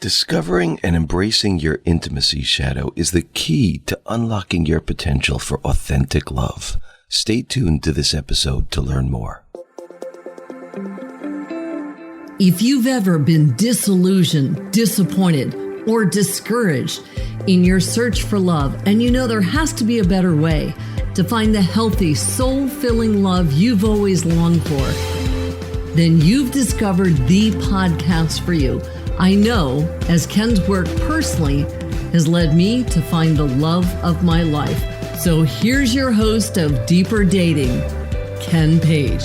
Discovering and embracing your intimacy shadow is the key to unlocking your potential for authentic love. Stay tuned to this episode to learn more. If you've ever been disillusioned, disappointed, or discouraged in your search for love, and you know there has to be a better way to find the healthy, soul-filling love you've always longed for, then you've discovered the podcast for you. I know, as Ken's work personally has led me to find the love of my life. So here's your host of Deeper Dating, Ken Page.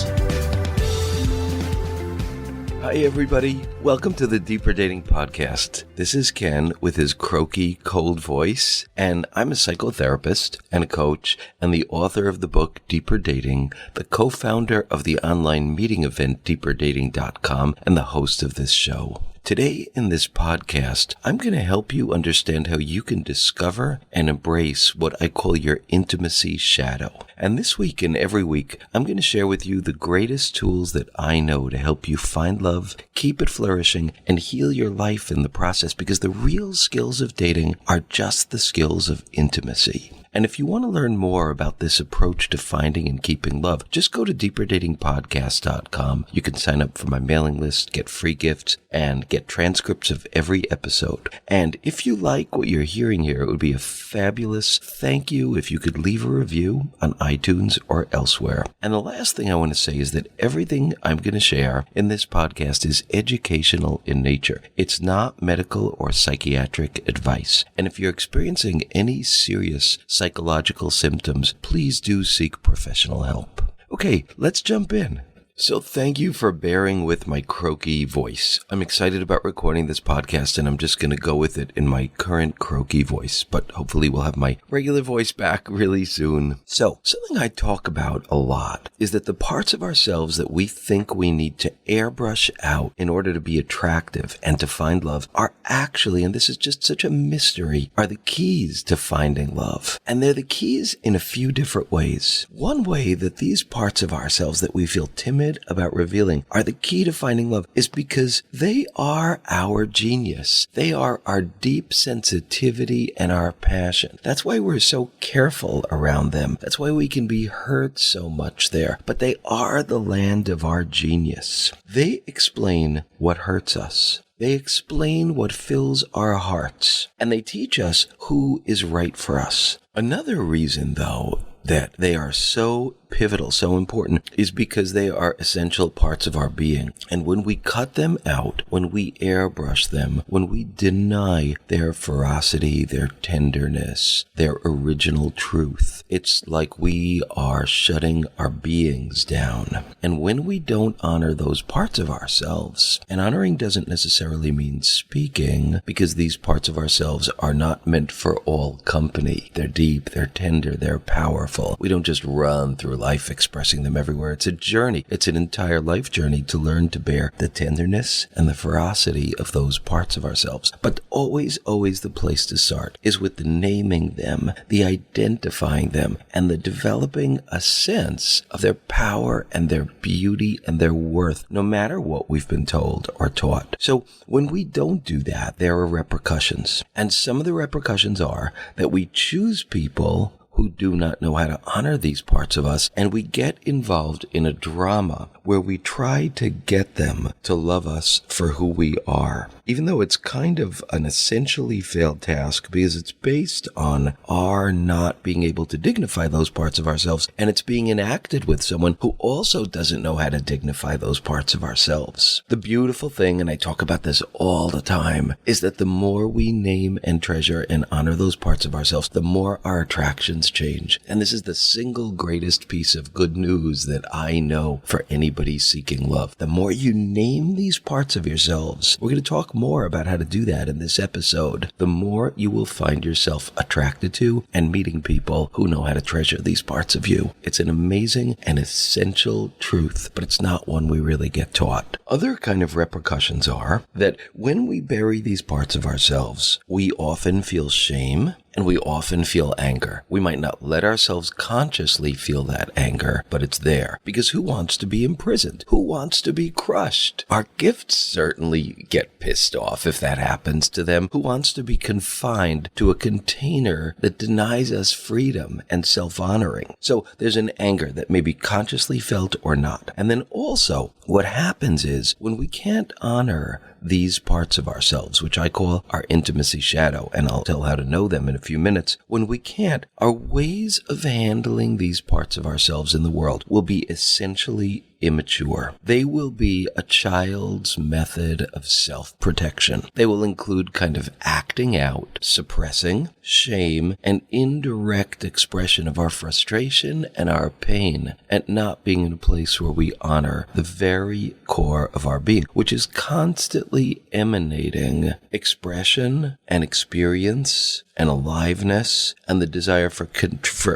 Hi, everybody. Welcome to the Deeper Dating Podcast. This is Ken with his croaky, cold voice, and I'm a psychotherapist and a coach and the author of the book Deeper Dating, the co-founder of the online meeting event deeperdating.com, and the host of this show. Today in this podcast, I'm going to help you understand how you can discover and embrace what I call your intimacy shadow. And this week and every week, I'm going to share with you the greatest tools that I know to help you find love, keep it flourishing, and heal your life in the process, because the real skills of dating are just the skills of intimacy. And if you want to learn more about this approach to finding and keeping love, just go to deeperdatingpodcast.com. You can sign up for my mailing list, get free gifts, and get transcripts of every episode. And if you like what you're hearing here, it would be a fabulous thank you if you could leave a review on iTunes or elsewhere. And the last thing I want to say is that everything I'm going to share in this podcast is educational in nature. It's not medical or psychiatric advice. And if you're experiencing any serious psychological symptoms, please do seek professional help. Okay, let's jump in. So thank you for bearing with my croaky voice. I'm excited about recording this podcast, and I'm just going to go with it in my current croaky voice, but hopefully we'll have my regular voice back really soon. So something I talk about a lot is that the parts of ourselves that we think we need to airbrush out in order to be attractive and to find love are actually, and this is just such a mystery, are the keys to finding love. And they're the keys in a few different ways. One way that these parts of ourselves that we feel timid about revealing are the key to finding love is because they are our genius. They are our deep sensitivity and our passion. That's why we're so careful around them. That's why we can be hurt so much there. But they are the land of our genius. They explain what hurts us. They explain what fills our hearts. And they teach us who is right for us. Another reason, though, that they are so pivotal, so important, is because they are essential parts of our being. And when we cut them out, when we airbrush them, when we deny their ferocity, their tenderness, their original truth, it's like we are shutting our beings down. And when we don't honor those parts of ourselves, and honoring doesn't necessarily mean speaking, because these parts of ourselves are not meant for all company. They're deep, they're tender, they're powerful. We don't just run through life expressing them everywhere. It's a journey. It's an entire life journey to learn to bear the tenderness and the ferocity of those parts of ourselves. But always the place to start is with the naming them, the identifying them, and the developing a sense of their power and their beauty and their worth, no matter what we've been told or taught. So when we don't do that, there are repercussions. And some of the repercussions are that we choose people who do not know how to honor these parts of us, and we get involved in a drama where we try to get them to love us for who we are, even though it's kind of an essentially failed task because it's based on our not being able to dignify those parts of ourselves, and it's being enacted with someone who also doesn't know how to dignify those parts of ourselves. The beautiful thing, and I talk about this all the time, is that the more we name and treasure and honor those parts of ourselves, the more our attractions change. And this is the single greatest piece of good news that I know for anybody seeking love. The more you name these parts of yourselves, we're going to talk more about how to do that in this episode, the more you will find yourself attracted to and meeting people who know how to treasure these parts of you. It's an amazing and essential truth, but it's not one we really get taught. Other kind of repercussions are that when we bury these parts of ourselves, we often feel shame and we often feel anger. We might not let ourselves consciously feel that anger, but it's there. Because who wants to be imprisoned? Who wants to be crushed? Our gifts certainly get pissed off if that happens to them. Who wants to be confined to a container that denies us freedom and self-honoring? So there's an anger that may be consciously felt or not. And then also, what happens is when we can't honor these parts of ourselves, which I call our intimacy shadow, and I'll tell how to know them in a few minutes. When we can't, our ways of handling these parts of ourselves in the world will be essentially immature. They will be a child's method of self-protection. They will include kind of acting out, suppressing, shame, and indirect expression of our frustration and our pain at not being in a place where we honor the very core of our being, which is constantly emanating expression and experience and aliveness and the desire for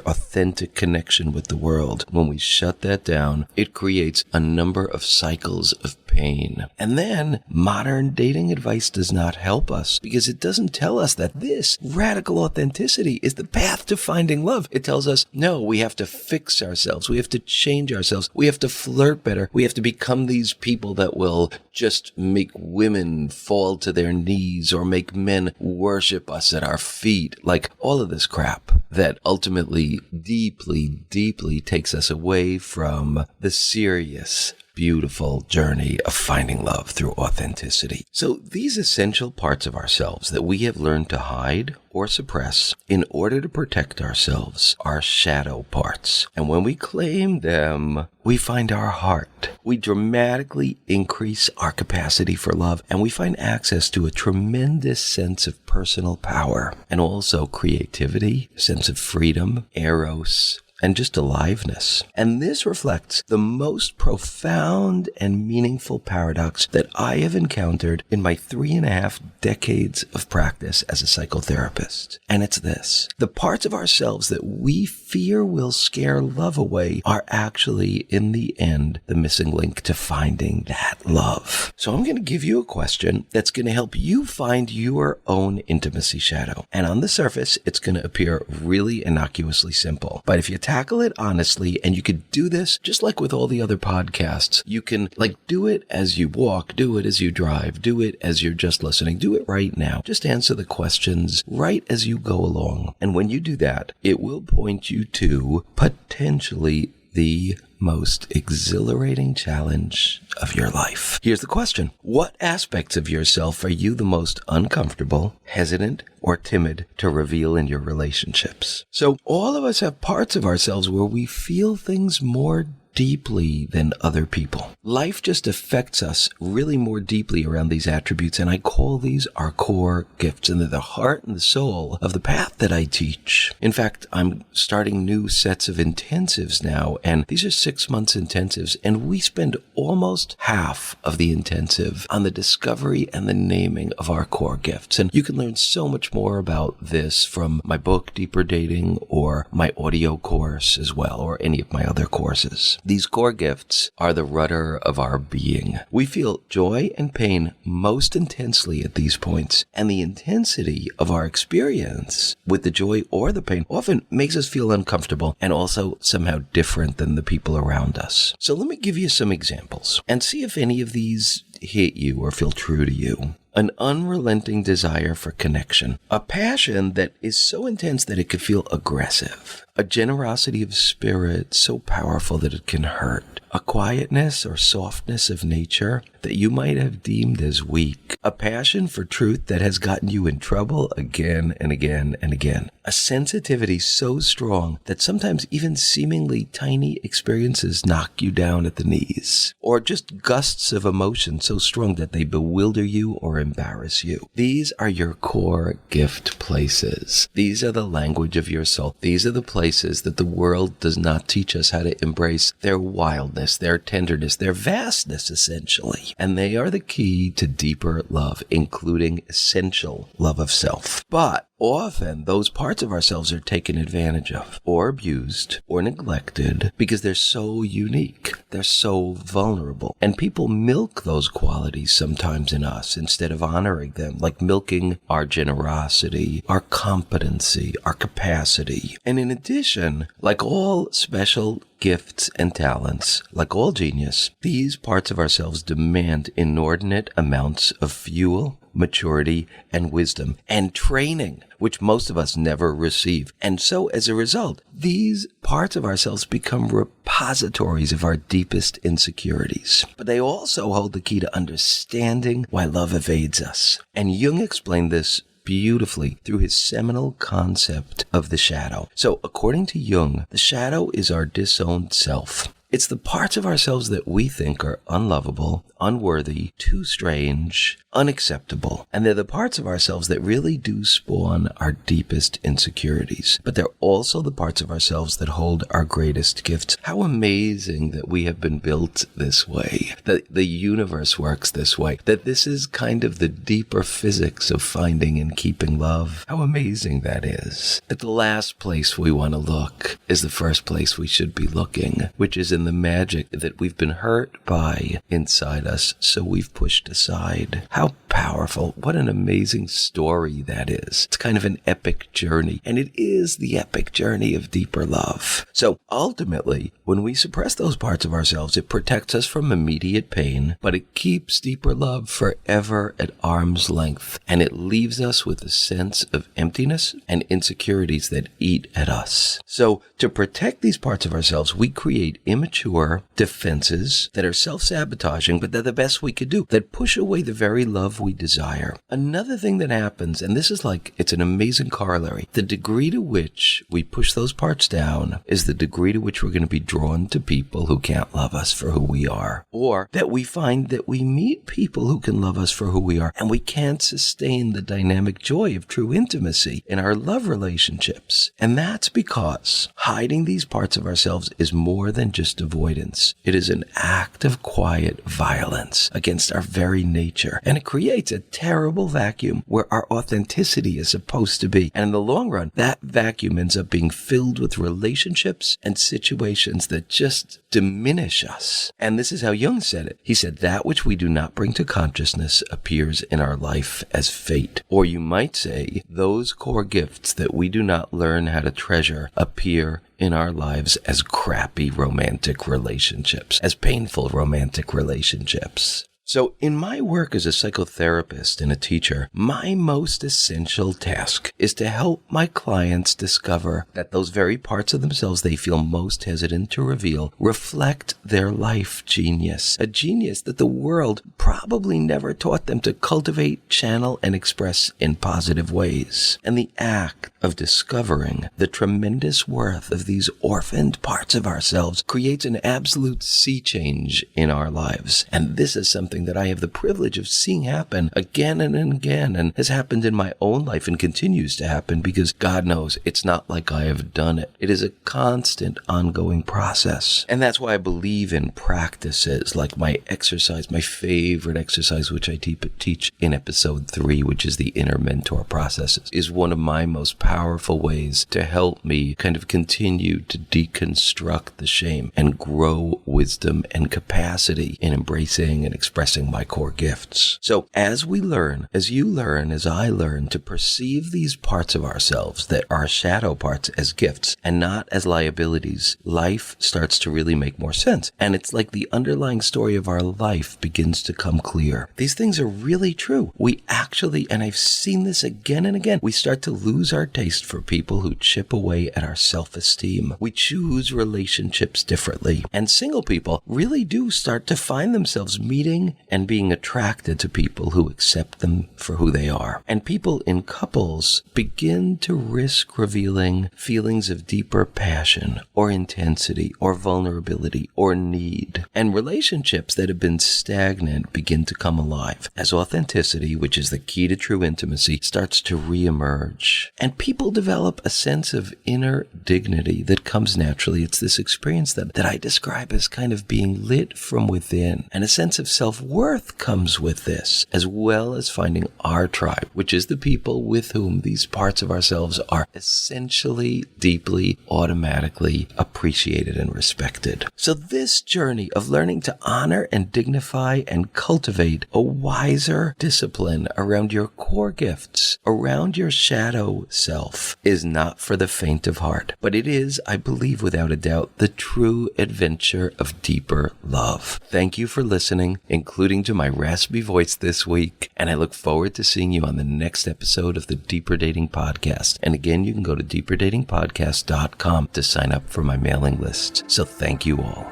authentic connection with the world. When we shut that down, it creates a number of cycles of pain. And then modern dating advice does not help us because it doesn't tell us that this radical authenticity is the path to finding love. It tells us, no, we have to fix ourselves. We have to change ourselves. We have to flirt better. We have to become these people that will just make women fall to their knees or make men worship us at our feet. Like all of this crap that ultimately deeply, deeply takes us away from the serious, beautiful journey of finding love through authenticity. So these essential parts of ourselves that we have learned to hide or suppress in order to protect ourselves are shadow parts. And when we claim them, we find our heart. We dramatically increase our capacity for love, and we find access to a tremendous sense of personal power and also creativity, sense of freedom, eros, and just aliveness. And this reflects the most profound and meaningful paradox that I have encountered in my 3.5 decades of practice as a psychotherapist. And it's this: the parts of ourselves that we fear will scare love away are actually, in the end, the missing link to finding that love. So I'm going to give you a question that's going to help you find your own intimacy shadow. And on the surface, it's going to appear really innocuously simple. But if you tackle it honestly, and you could do this just like with all the other podcasts, you can do it as you walk, do it as you drive, do it as you're just listening, do it right now. Just answer the questions right as you go along. And when you do that, it will point you to potentially the most exhilarating challenge of your life. Here's the question: what aspects of yourself are you the most uncomfortable, hesitant, or timid to reveal in your relationships? So all of us have parts of ourselves where we feel things more deeply than other people. Life just affects us really more deeply around these attributes, and I call these our core gifts, and they're the heart and the soul of the path that I teach. In fact, I'm starting new sets of intensives now, and these are 6 months intensives, and we spend almost half of the intensive on the discovery and the naming of our core gifts. And you can learn so much more about this from my book, Deeper Dating, or my audio course as well, or any of my other courses. These core gifts are the rudder of our being. We feel joy and pain most intensely at these points, and the intensity of our experience with the joy or the pain often makes us feel uncomfortable and also somehow different than the people around us. So let me give you some examples and see if any of these hit you or feel true to you. An unrelenting desire for connection, a passion that is so intense that it could feel aggressive, a generosity of spirit so powerful that it can hurt, a quietness or softness of nature that you might have deemed as weak, a passion for truth that has gotten you in trouble again and again and again, a sensitivity so strong that sometimes even seemingly tiny experiences knock you down at the knees, or just gusts of emotion so strong that they bewilder you or embarrass you. These are your core gift places. These are the language of your soul. These are the places that the world does not teach us how to embrace their wildness, their tenderness, their vastness, essentially. And they are the key to deeper love, including essential love of self. But often those parts of ourselves are taken advantage of or abused or neglected because they're so unique. They're so vulnerable. And people milk those qualities sometimes in us instead of honoring them, like milking our generosity, our competency, our capacity. And in addition, like all special gifts and talents, like all genius, these parts of ourselves demand inordinate amounts of fuel, maturity, and wisdom, and training, which most of us never receive. And so, as a result, these parts of ourselves become repositories of our deepest insecurities. But they also hold the key to understanding why love evades us. And Jung explained this beautifully through his seminal concept of the shadow. So, according to Jung, the shadow is our disowned self. It's the parts of ourselves that we think are unlovable, unworthy, too strange, unacceptable. And they're the parts of ourselves that really do spawn our deepest insecurities. But they're also the parts of ourselves that hold our greatest gifts. How amazing that we have been built this way, that the universe works this way, that this is kind of the deeper physics of finding and keeping love. How amazing that is. That the last place we want to look is the first place we should be looking, which is in the magic that we've been hurt by inside us, so we've pushed aside. How powerful. What an amazing story that is. It's kind of an epic journey, and it is the epic journey of deeper love. So ultimately, when we suppress those parts of ourselves, it protects us from immediate pain, but it keeps deeper love forever at arm's length, and it leaves us with a sense of emptiness and insecurities that eat at us. So to protect these parts of ourselves, we create immature defenses that are self-sabotaging, but they're the best we could do, that push away the very love we desire. Another thing that happens, and this is like, it's an amazing corollary, the degree to which we push those parts down is the degree to which we're going to be drawn to people who can't love us for who we are, or that we find that we meet people who can love us for who we are, and we can't sustain the dynamic joy of true intimacy in our love relationships. And that's because hiding these parts of ourselves is more than just avoidance. It is an act of quiet violence against our very nature, and it creates a terrible vacuum where our authenticity is supposed to be. And in the long run, that vacuum ends up being filled with relationships and situations that just diminish us. And this is how Jung said it. He said, that which we do not bring to consciousness appears in our life as fate. Or you might say, those core gifts that we do not learn how to treasure appear in our lives as crappy romantic relationships, as painful romantic relationships. So in my work as a psychotherapist and a teacher, my most essential task is to help my clients discover that those very parts of themselves they feel most hesitant to reveal reflect their life genius, a genius that the world probably never taught them to cultivate, channel, and express in positive ways. And the act of discovering the tremendous worth of these orphaned parts of ourselves creates an absolute sea change in our lives. And this is something that I have the privilege of seeing happen again and again, and has happened in my own life and continues to happen because God knows it's not like I have done it. It is a constant, ongoing process. And that's why I believe in practices like my exercise, my favorite exercise, which I teach in episode 3, which is the inner mentor processes, is one of my most powerful ways to help me kind of continue to deconstruct the shame and grow wisdom and capacity in embracing and expressing my core gifts. So as we learn, as you learn, as I learn to perceive these parts of ourselves that are shadow parts as gifts and not as liabilities, life starts to really make more sense. And it's like the underlying story of our life begins to come clear. These things are really true. We actually, and I've seen this again and again, we start to lose our taste for people who chip away at our self-esteem. We choose relationships differently. And single people really do start to find themselves meeting and being attracted to people who accept them for who they are. And people in couples begin to risk revealing feelings of deeper passion or intensity or vulnerability or need. And relationships that have been stagnant begin to come alive as authenticity, which is the key to true intimacy, starts to reemerge. And people develop a sense of inner dignity that comes naturally. It's this experience that I describe as kind of being lit from within, and a sense of self self-worth comes with this, as well as finding our tribe, which is the people with whom these parts of ourselves are essentially, deeply, automatically appreciated and respected. So this journey of learning to honor and dignify and cultivate a wiser discipline around your core gifts, around your shadow self, is not for the faint of heart, but it is, I believe without a doubt, the true adventure of deeper love. Thank you for listening, including to my raspy voice this week, and I look forward to seeing you on the next episode of the Deeper Dating Podcast. And again, you can go to deeperdatingpodcast.com to sign up for my mailing list. So thank you all.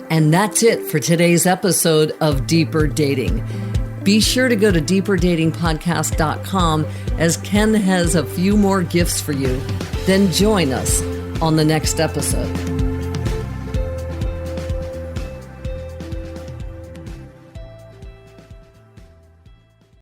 And that's it for today's episode of Deeper Dating. Be sure to go to deeperdatingpodcast.com, as Ken has a few more gifts for you. Then join us on the next episode.